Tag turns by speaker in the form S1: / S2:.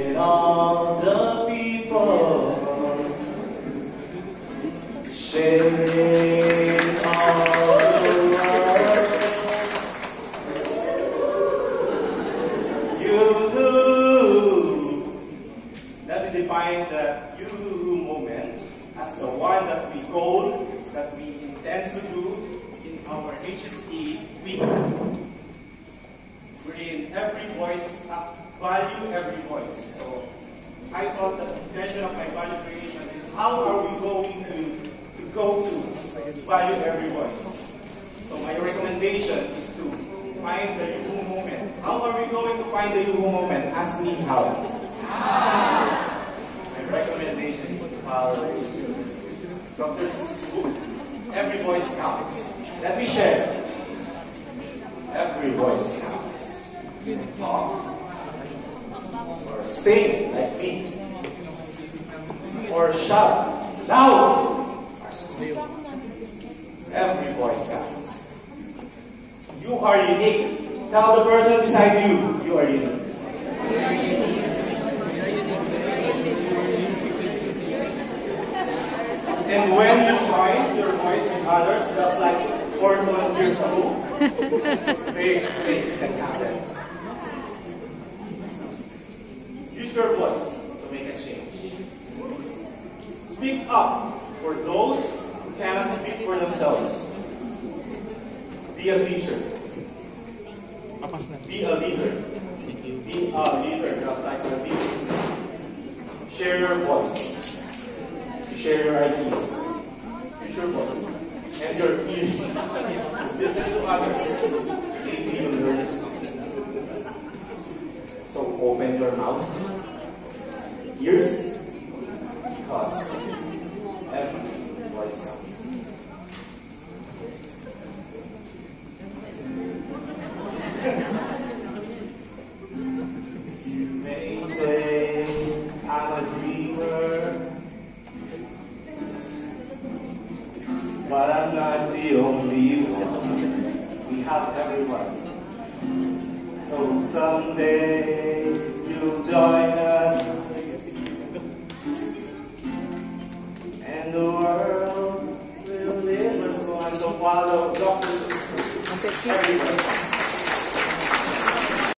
S1: and all the people sharing all the world. Yoo-hoo! Let me define the yoo-hoo movement as the one that we intend to do in our HSE week. Wherein every voice, value every voice. So I thought that the intention of my value creation is how are we going to go to value every voice. So my recommendation is to find the yoo-hoo moment. How are we going to find the yoo-hoo moment? Ask me how. My recommendation is to follow Dr. Seuss' book, Every Voice Counts. Let me share. Every voice counts. Talk, or sing like me, or shout loud, or sleep. Every voice counts. You are unique. Tell the person beside you, you are unique. And when you join your voice with others, just like 4 years ago, big things can happen. Use your voice to make a change. Speak up for those who cannot speak for themselves. Be a teacher. Be a leader. Be a leader, just like the leaders. Share your voice. Share your ideas. Use your voice and your ears. Listen to others. Maybe you learn it. So open your mouth, ears, because every voice counts. You may say, I'm a dreamer, but I'm not the only one. We have everyone. So someday you'll join us, and the world will live as one. So follow Dr. Seuss. Everyone.